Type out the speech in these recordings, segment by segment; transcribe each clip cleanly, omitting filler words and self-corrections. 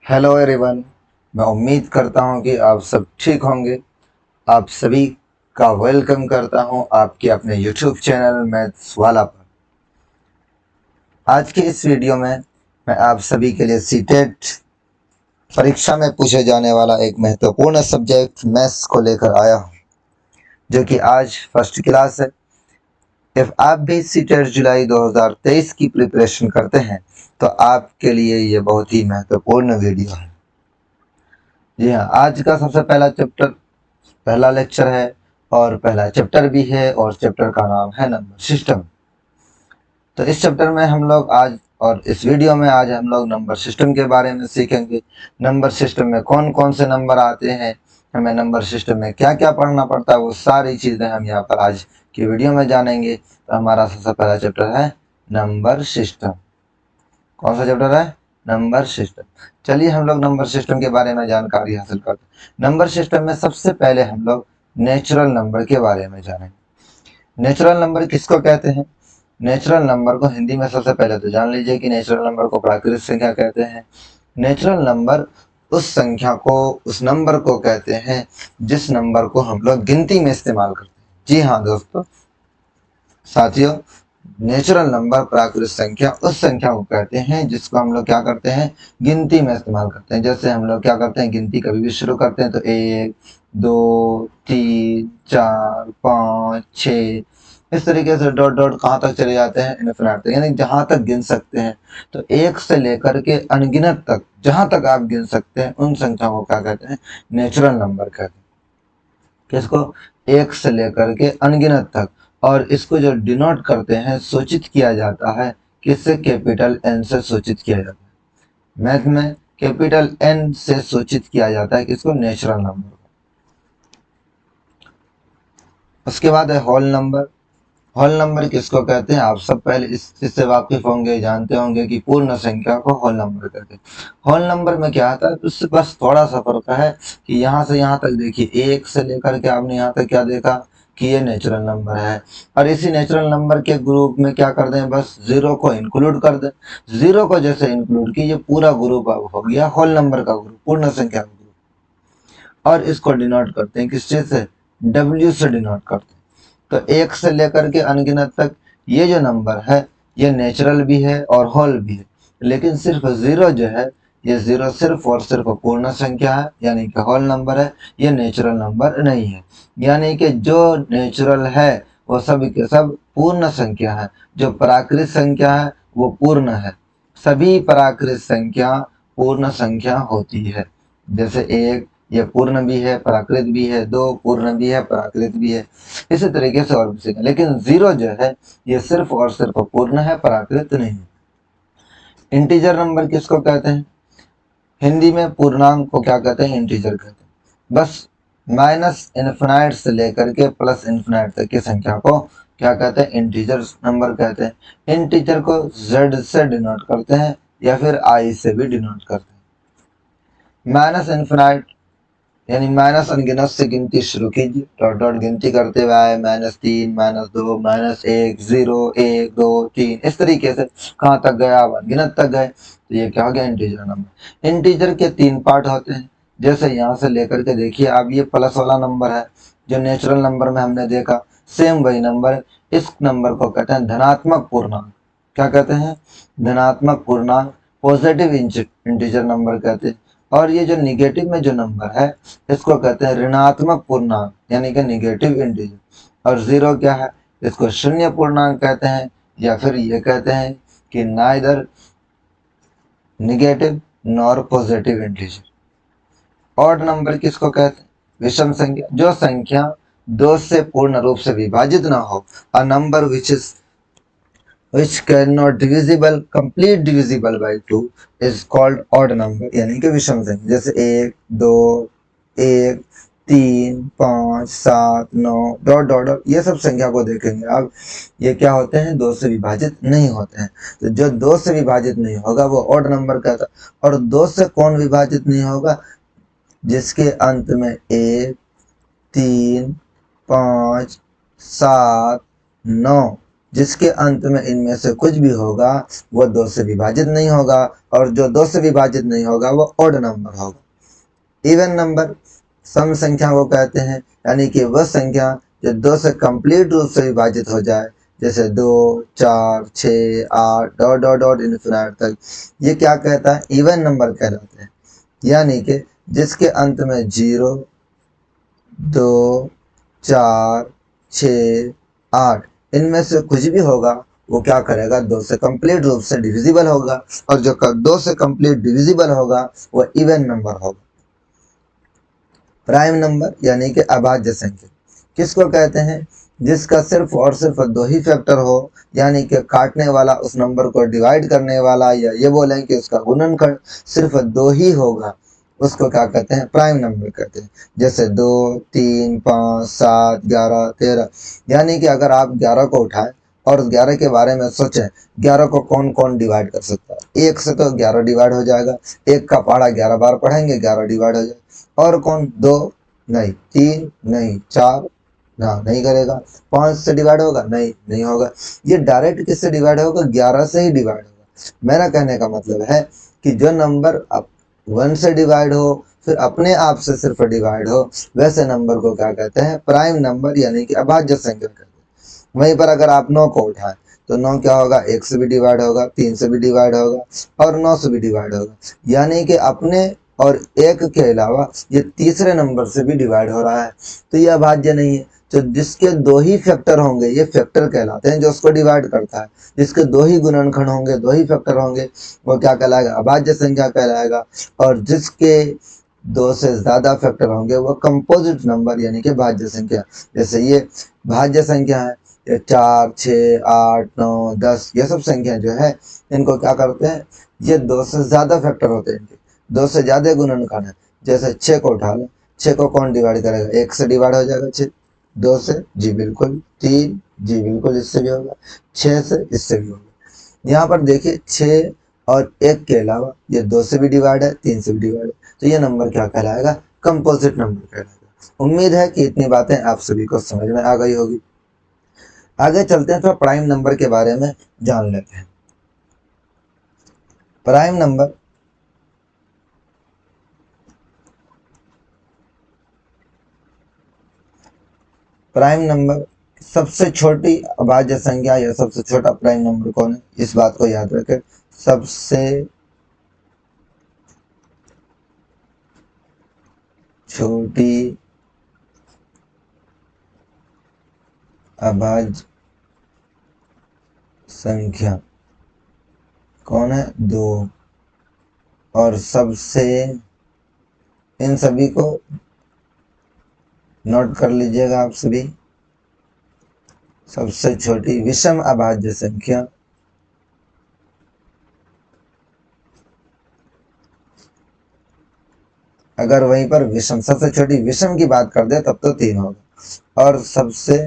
Hello everyone. मैं उम्मीद करता हूं कि आप सब ठीक होंगे। आप सभी का वेलकम करता हूं आपके अपने यूट्यूब चैनल मैथ्स वाला पर। आज के इस वीडियो में मैं आप सभी के लिए सीटेट परीक्षा में पूछे जाने वाला एक महत्वपूर्ण सब्जेक्ट मैथ्स को लेकर आया हूं, जो कि आज फर्स्ट क्लास है। इफ आप भी सीटेट जुलाई 2023 की प्रिपरेशन करते हैं तो आपके लिए ये बहुत ही महत्वपूर्ण वीडियो है। जी हाँ, आज का सबसे पहला लेक्चर है और पहला चैप्टर भी है, और चैप्टर का नाम है नंबर सिस्टम। तो इस चैप्टर में हम लोग आज और इस वीडियो में आज हम लोग नंबर सिस्टम के बारे में सीखेंगे। नंबर सिस्टम में कौन कौन से नंबर आते हैं, हमें नंबर सिस्टम में क्या क्या पढ़ना पड़ता है, वो सारी चीज़ें हम यहाँ पर आज की वीडियो में जानेंगे। तो हमारा सबसे पहला चैप्टर है नंबर सिस्टम। कौन सा चैप्टर है? Number system. चलिए हम लोग नंबर सिस्टम के बारे में जानकारी हासिल करते हैं। नंबर सिस्टम में सबसे पहले हम लोग नेचुरल नंबर के बारे में जानेंगे। नेचुरल नंबर किसको कहते हैं? नेचुरल नंबर को हिंदी में सबसे पहले तो जान लीजिए कि नेचुरल नंबर को प्राकृतिक संख्या कहते हैं। नेचुरल नंबर उस संख्या को, उस नंबर को कहते हैं जिस नंबर को हम लोग गिनती में इस्तेमाल करते हैं। जी हाँ दोस्तों, साथियों, नेचुरल नंबर प्राकृतिक संख्या उस संख्या को कहते हैं जिसको हम लोग क्या करते हैं, गिनती में इस्तेमाल करते हैं। जैसे हम लोग क्या करते हैं, गिनती कभी भी शुरू करते हैं तो 1 2 3 4 5 6 इस तरीके से डॉट डॉट कहाँ तक चले जाते हैं, इनफिनिट तक, यानी जहां तक गिन सकते हैं। तो 1 से लेकर के अनगिनत तक जहां तक आप गिन सकते हैं उन संख्याओं को क्या कहते हैं, नेचुरल नंबर कहते हैं। किसको? 1 से लेकर के अनगिनत तक। और इसको जो डिनोट करते हैं, सूचित किया जाता है किससे? कैपिटल एन से सूचित किया जाता है। मैथ में कैपिटल एन से सूचित किया जाता है किसको? नेचुरल नंबर को। उसके बाद है होल नंबर। होल नंबर किसको कहते हैं? आप सब पहले इस चीज से वाकिफ होंगे, जानते होंगे कि पूर्ण संख्या को होल नंबर कहते हैं। होल नंबर में क्या आता है, उससे बस थोड़ा सा फर्क है कि यहाँ से यहाँ तक देखिए, 1 से लेकर के आपने यहाँ तक क्या देखा कि ये नेचुरल नंबर है, और इसी नेचुरल नंबर के ग्रुप में क्या कर दें, बस 0 को इंक्लूड कर दें। 0 को जैसे इंक्लूड कीजिए, पूरा ग्रुप अब हो गया होल नंबर का ग्रुप, पूर्ण संख्या का ग्रुप। और इसको डिनोट करते हैं किस चीज से? W से डिनोट करते हैं। तो 1 से लेकर के अनगिनत तक ये जो नंबर है, ये नेचुरल भी है और होल भी है। लेकिन सिर्फ 0 जो है, ये 0 सिर्फ और सिर्फ पूर्ण संख्या है, यानी कि होल नंबर है, ये नेचुरल नंबर नहीं है। यानी कि जो नेचुरल है वो सब के सब पूर्ण संख्या है, जो प्राकृतिक संख्या है वो पूर्ण है। सभी प्राकृतिक संख्या पूर्ण संख्या होती है। जैसे 1 ये पूर्ण भी है, प्राकृत भी है, 2 पूर्ण भी है, प्राकृत भी है, इसी तरीके से और भी सीखें। लेकिन 0 जो है ये सिर्फ और सिर्फ पूर्ण है, प्राकृत नहीं। इंटीजर नंबर किसको कहते हैं? हिंदी में पूर्णांक को क्या कहते हैं? इंटीजर कहते हैं। बस माइनस इन्फिनाइट से लेकर के प्लस इन्फिनाइट तक की संख्या को क्या कहते हैं? इंटीजर नंबर कहते हैं। इंटीजर को z से डिनोट करते हैं या फिर i से भी डिनोट करते हैं। माइनस इन्फिनाइट यानी माइनस अनगिनत से गिनती शुरू कीजिए, डॉट डॉट गिनती करते हुए आए, -3 -2 -1 0 1 2 3 इस तरीके से कहाँ तक गए, आप अनगिनत तक गए, तो ये क्या हो गया? Integer number. इंटीजर के 3 पार्ट होते हैं। जैसे यहाँ से लेकर के देखिए, अब ये प्लस वाला नंबर है जो नेचुरल नंबर में हमने देखा, सेम वही नंबर है। इस नंबर को कहते हैं धनात्मक पूर्णांक। क्या कहते हैं? धनात्मक पूर्णांक, पॉजिटिव इंटीजर नंबर कहते हैं। और ये जो निगेटिव में जो नंबर है, इसको कहते हैं ऋणात्मक पूर्णांक, यानी कि निगेटिव इंटीजर। और 0 क्या है? इसको शून्य पूर्णांक कहते हैं, या फिर ये कहते हैं कि neither negative nor positive integer. Odd number किसको कहते हैं? विषम संख्या, जो संख्या 2 से पूर्ण रूप से विभाजित ना हो। A number which cannot complete divisible by 2 is called odd number, यानी कि विषम संख्या। जैसे 1 2 1 3 5 7 9 डॉट डॉट डॉट, ये सब संख्या को देखेंगे आप, ये क्या होते हैं? 2 से विभाजित नहीं होते हैं। तो जो 2 से विभाजित नहीं होगा वो ऑड नंबर कहता है। और 2 से कौन विभाजित नहीं होगा? जिसके अंत में 1 3 5 7 9 जिसके अंत में इनमें से कुछ भी होगा वो 2 से विभाजित नहीं होगा, और जो 2 से विभाजित नहीं होगा वो ऑड नंबर होगा। इवन नंबर सम संख्या को कहते हैं, यानी कि वह संख्या जो 2 से कंप्लीट रूप से विभाजित हो जाए, जैसे 2, 4, 6, 8 डॉट डॉट डॉट इन्फिनिट तक, ये क्या कहता है, इवन नंबर कहलाते हैं। यानी कि जिसके अंत में 0, 2, 4, 6, 8 इनमें से कुछ भी होगा वो क्या करेगा, 2 से कंप्लीट रूप से डिविजिबल होगा, और जो 2 से कंप्लीट डिविजिबल होगा वो इवन नंबर होगा। प्राइम नंबर यानी कि अभाज्य संख्या किसको कहते हैं, जिसका सिर्फ और सिर्फ 2 ही फैक्टर हो, यानी कि काटने वाला उस नंबर को डिवाइड करने वाला, या ये बोलें कि उसका गुणनखंड सिर्फ 2 ही होगा, उसको क्या कहते हैं, प्राइम नंबर कहते हैं। जैसे 2, 3, 5, 7, 11, 13, यानी कि अगर आप 11 को उठाएं और 11 के बारे में सोचें, 11 को कौन कौन डिवाइड कर सकता है, 1 से तो 11 डिवाइड हो जाएगा, 1 का पहाड़ा 11 बार पढ़ेंगे 11 डिवाइड हो जाएगा, और कौन, 2 नहीं, 3 नहीं, 4 ना नहीं करेगा, 5 से डिवाइड होगा, नहीं नहीं होगा। ये डायरेक्ट किससे डिवाइड होगा, 11 से ही डिवाइड होगा। मेरा कहने का मतलब है कि जो नंबर 1 से डिवाइड हो, फिर अपने आप से सिर्फ डिवाइड हो, वैसे नंबर को क्या कहते हैं, प्राइम नंबर यानी कि अभाज्य संख्या कहते हैं। वहीं पर अगर आप 9 को उठाएं तो 9 क्या होगा, 1 से भी डिवाइड होगा, 3 से भी डिवाइड होगा और 9 से भी डिवाइड होगा, यानी कि अपने और 1 के अलावा ये तीसरे नंबर से भी डिवाइड हो रहा है, तो ये अभाज्य नहीं है। तो जिसके 2 ही फैक्टर होंगे ये फैक्टर कहलाते हैं, जो उसको डिवाइड करता है। जिसके 2 ही गुणनखंड होंगे, 2 ही फैक्टर होंगे, वो क्या कहलाएगा, अभाज्य संख्या कहलाएगा। और जिसके 2 से ज्यादा फैक्टर होंगे वो कंपोजिट नंबर यानी कि भाज्य संख्या। जैसे ये भाज्य संख्या है, ये 4, 6, 8, 9, 10 ये सब संख्या जो है इनको क्या करते हैं, ये 2 से ज्यादा फैक्टर होते हैं, इनके 2 से ज्यादा गुणनखंड है। जैसे 6 को उठा लो, 6 को कौन डिवाइड करेगा, 1 से डिवाइड हो जाएगा 6, 2 से जी बिल्कुल, 3 जी बिल्कुल, इससे भी होगा, 6 से इससे भी होगा। यहाँ पर देखिए 6 और 1 के अलावा ये 2 से भी डिवाइड है, 3 से भी डिवाइड है, तो ये नंबर क्या कहलाएगा, कंपोजिट नंबर कहलाएगा। उम्मीद है कि इतनी बातें आप सभी को समझ में आ गई होगी। आगे चलते हैं, थोड़ा प्राइम नंबर के बारे में जान लेते हैं। प्राइम नंबर सबसे छोटी अभाज्य संख्या या सबसे छोटा प्राइम नंबर कौन है, इस बात को याद रखें, सबसे छोटी अभाज्य संख्या कौन है, 2, और सबसे, इन सभी को नोट कर लीजिएगा आप सभी, सबसे छोटी विषम अभाज्य संख्या अगर वहीं पर विषम, सबसे छोटी विषम की बात कर दे तब तो 3 होगा, और सबसे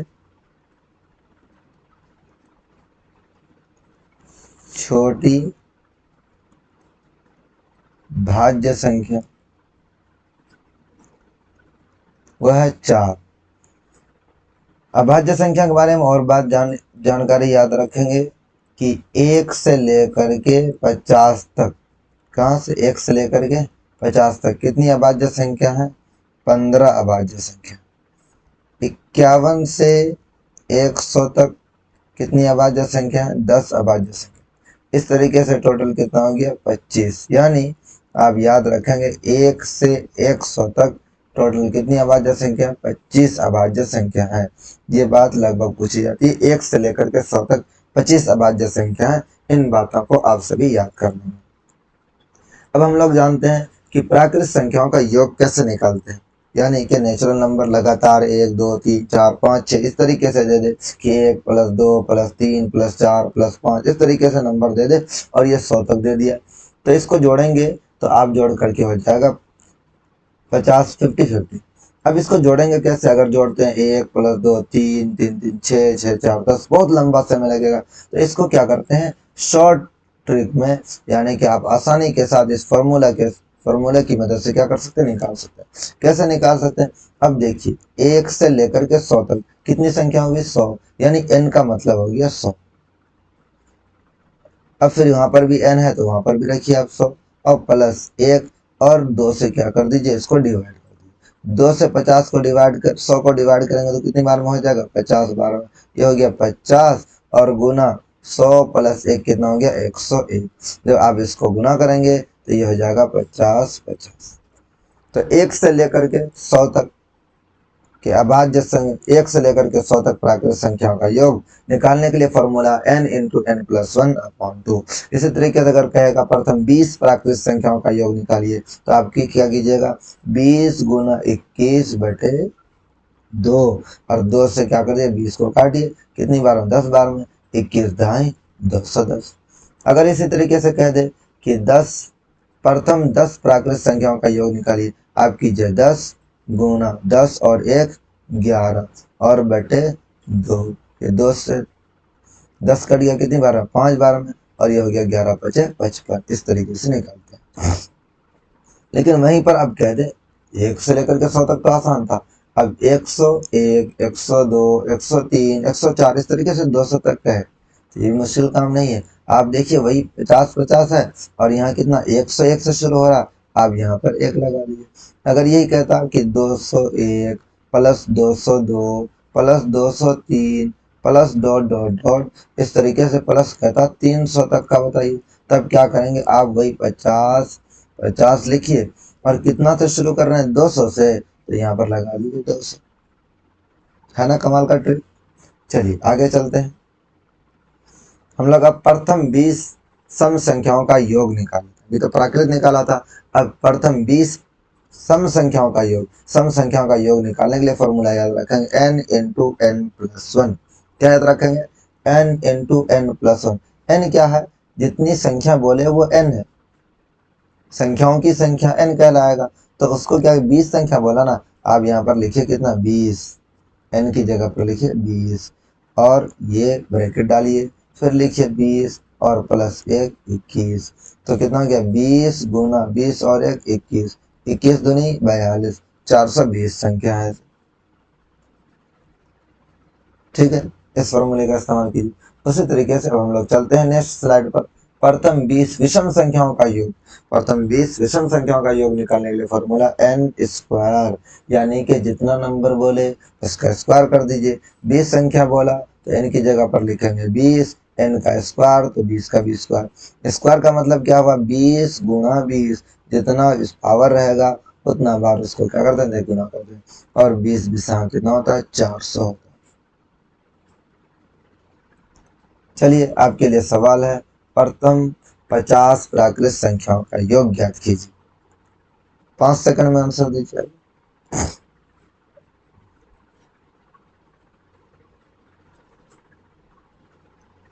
छोटी भाज्य संख्या वह है 4। अभाज्य संख्या के बारे में और बात जानकारी याद रखेंगे कि 1 से लेकर के 50 तक, कहाँ से 1 से लेकर के 50 तक कितनी अभाज्य संख्या है, 15 अभाज्य संख्या। 51 से 100 तक कितनी अभाज्य संख्या है, 10 अभाज्य संख्या। इस तरीके से टोटल कितना हो गया, 25। यानी आप याद रखेंगे 1 से 100 तक टोटल कितनी अभाज्य संख्या, 25 अभाज्य संख्या है। ये बात लगभग पूछी जाती है, 1 से लेकर के 100 तक 25 अभाज्य संख्या है। इन बातों को आप सभी याद कर लेंगे। अब हम लोग जानते हैं कि प्राकृतिक संख्याओं का योग कैसे निकालते हैं, यानी कि नेचुरल नंबर लगातार 1, 2, 3, 4, 5, 6 इस तरीके से दे दे कि 1 + 2 + 3 + 4 + 5 इस तरीके से नंबर दे दे और ये 100 तक दे दिया, तो इसको जोड़ेंगे तो आप जोड़ करके हो जाएगा 50, 50-50। अब इसको जोड़ेंगे कैसे, अगर जोड़ते हैं 1 + 2 3, 3 3 6, 6 4 10, बहुत लंबा समय लगेगा। तो इसको क्या करते हैं, शॉर्ट ट्रिक में, यानी कि आप आसानी के साथ इस फॉर्मूले की मदद से क्या कर सकते हैं, निकाल सकते हैं। कैसे निकाल सकते हैं, अब देखिए 1 से लेकर के 100 तक कितनी संख्या होगी, 100, यानी n का मतलब हो गया 100। अब फिर यहाँ पर भी n है तो वहां पर भी रखिए आप 100, और प्लस 1, और 2 से क्या कर दीजिए, इसको डिवाइड कर दीजिए। 2 से 50 को डिवाइड कर 100 को डिवाइड करेंगे तो कितनी बार में हो जाएगा, 50 बार में। ये हो गया 50, और गुना 100 प्लस 1 कितना हो गया, 101। जब आप इसको गुना करेंगे तो ये हो जाएगा 50 50। तो 1 से लेकर के 100 तक के अभाज्य 1 से लेकर के 100 तक प्राकृतिक संख्याओं का योग निकालने के लिए formula n into n plus one upon two. इसी तरीके से अगर कहेगा प्रथम 20 प्राकृतिक संख्याओं का योग निकालिए तो आपकी क्या कीजिएगा, 20 गुना 21 बटे 2, और 2 से क्या करिए, 20 को काटिए, कितनी बार में, 10 बार में, 21 दाएं 210। अगर इसी तरीके से कह दे कि 10 प्रथम 10 प्राकृतिक संख्याओं का योग निकालिए, आप कीजिए 10 गुना 10 और 1 11 और बटे 2। ये 2 से 10 कट गया, कितनी बार में, 5 बार में, और ये हो गया 11 पचे 55। इस तरीके से निकालते हैं। लेकिन वहीं पर अब कह दे 1 से लेकर के 100 तक तो आसान था, अब 101 102 103 104 इस तरीके से 200 तक का है, तो ये मुश्किल काम नहीं है। आप देखिए वही 50 50 है, और यहाँ कितना 101 से शुरू हो रहा, आप यहाँ पर 1 लगा दीजिए। अगर यही कहता कि 201 plus 202 plus 203 plus dot dot dot, इस तरीके से प्लस कहता 300 तक का बताइए, तब क्या करेंगे आप, वही 50 50 लिखिए, और कितना से शुरू कर रहे हैं, 200 से, तो यहाँ पर लगा दीजिए 200। है ना कमाल का ट्रिक। चलिए आगे चलते हैं। हम लोग अब प्रथम 20 सम संख्याओं का योग निकालते हैं। अभी तो प्राकृत निकाला था, अब प्रथम 20 सम संख्याओं का योग, सम संख्याओं का योग निकालने के लिए फॉर्मूला याद रखेंगे n into n plus one. क्या याद रखेंगे, n into n plus one. n क्या है, जितनी संख्या बोले वो n है, संख्याओं की संख्या n कहलाएगा, तो उसको क्या 20 संख्या बोला ना, आप यहाँ पर लिखिए कितना 20, n की जगह पर लिखिए 20, और ये ब्रैकेट डालिए, फिर लिखिए 20 और प्लस 1 21, तो कितना हो गया 20 गुना 20 और 1 21, 21 दूनी 42, 420 संख्या है। ठीक है, इस फॉर्मूले का इस्तेमाल कीजिए। उसी तरीके से अब हम लोग चलते हैं नेक्स्ट स्लाइड पर। प्रथम 20 विषम संख्याओं का योग, प्रथम 20 विषम संख्याओं का योग निकालने के लिए फॉर्मूला n स्क्वायर, यानी कि जितना नंबर बोले उसका स्क्वायर कर दीजिए। 20 संख्या बोला तो n की जगह पर लिखेंगे 20, n का स्क्वायर तो 20 का भी स्क्वायर। स्क्वायर का मतलब क्या हुआ, 20 गुना 20, जितना पावर रहेगा उतना बार उसको क्या करते हैं, गुना करते हैं, और 20 20 कितना होता है, 400 होता है। चलिए आपके लिए सवाल है, प्रथम 50 प्राकृत संख्याओं का योग ज्ञात कीजिए। 5 सेकंड में आंसर दीजिए।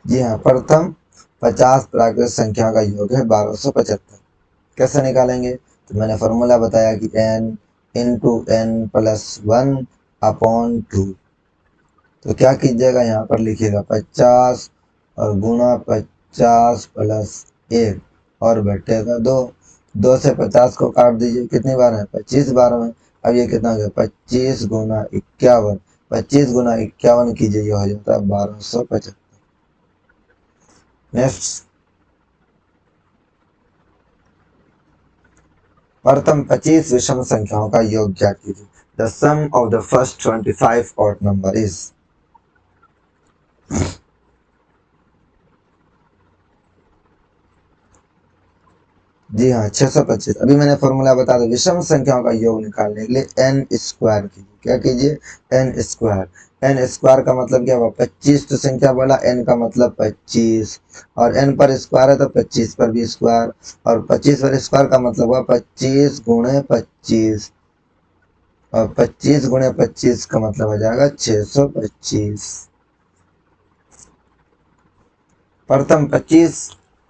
जी हाँ, प्रथम 50 प्राकृत संख्या का योग है 1275। कैसे निकालेंगे, तो मैंने फॉर्मूला बताया कि n into n plus one upon two. तो क्या कीजिएगा, यहाँ पर लिखिएगा 50 और गुना 50 प्लस 1 और बटेगा 2। 2 से 50 को काट दीजिए, कितनी बार है, 25 बार में। अब ये कितना हो गया, 25 गुना 51, 25 गुना 51 कीजिए, ये हो जाता है 1275। नेक्स्ट, प्रथम 25 विषम संख्याओं का योग ज्ञात कीजिए। The sum of the first 25 odd number is. जी हाँ, 625। अभी मैंने फॉर्मूला बता दिया, विषम संख्याओं का योग निकालने के लिए n स्क्वायर कीजिए। क्या कीजिए, n स्क्वायर। n स्क्वायर का मतलब क्या हुआ, 25 तो संख्या बोला, n का मतलब 25, और n पर स्क्वायर है तो 25 पर भी स्क्वायर, और 25 पर स्क्वायर का मतलब हुआ 25 गुणे 25, और 25 गुणे 25 का मतलब हो जाएगा 625। प्रथम 25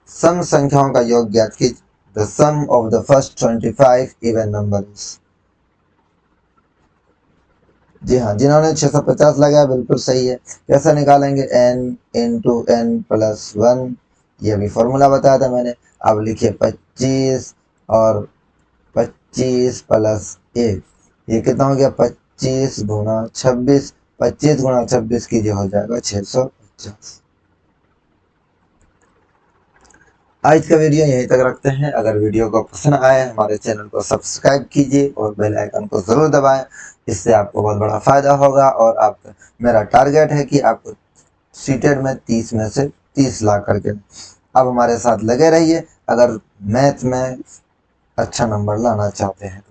सम संख्याओं का योग ज्ञात कीजिए। The sum of the first 25 even numbers। जी हाँ, जिन्होंने 650 लगाया बिल्कुल सही है। कैसे निकालेंगे, n into n plus one, ये भी फॉर्मूला बताया था मैंने। अब लिखिए 25 और 25 प्लस 1, ये कितना हो गया 25 गुना 26, 25 गुना 26 कीजिए हो जाएगा 650। आज का वीडियो यहीं तक रखते हैं। अगर वीडियो को पसंद आए हमारे चैनल को सब्सक्राइब कीजिए और बेल आइकन को जरूर दबाएं, इससे आपको बहुत बड़ा फायदा होगा। और आप मेरा टारगेट है कि आपको सीटेड में 30 में से 30 ला करके आप हमारे साथ लगे रहिए अगर मैथ में अच्छा नंबर लाना चाहते हैं।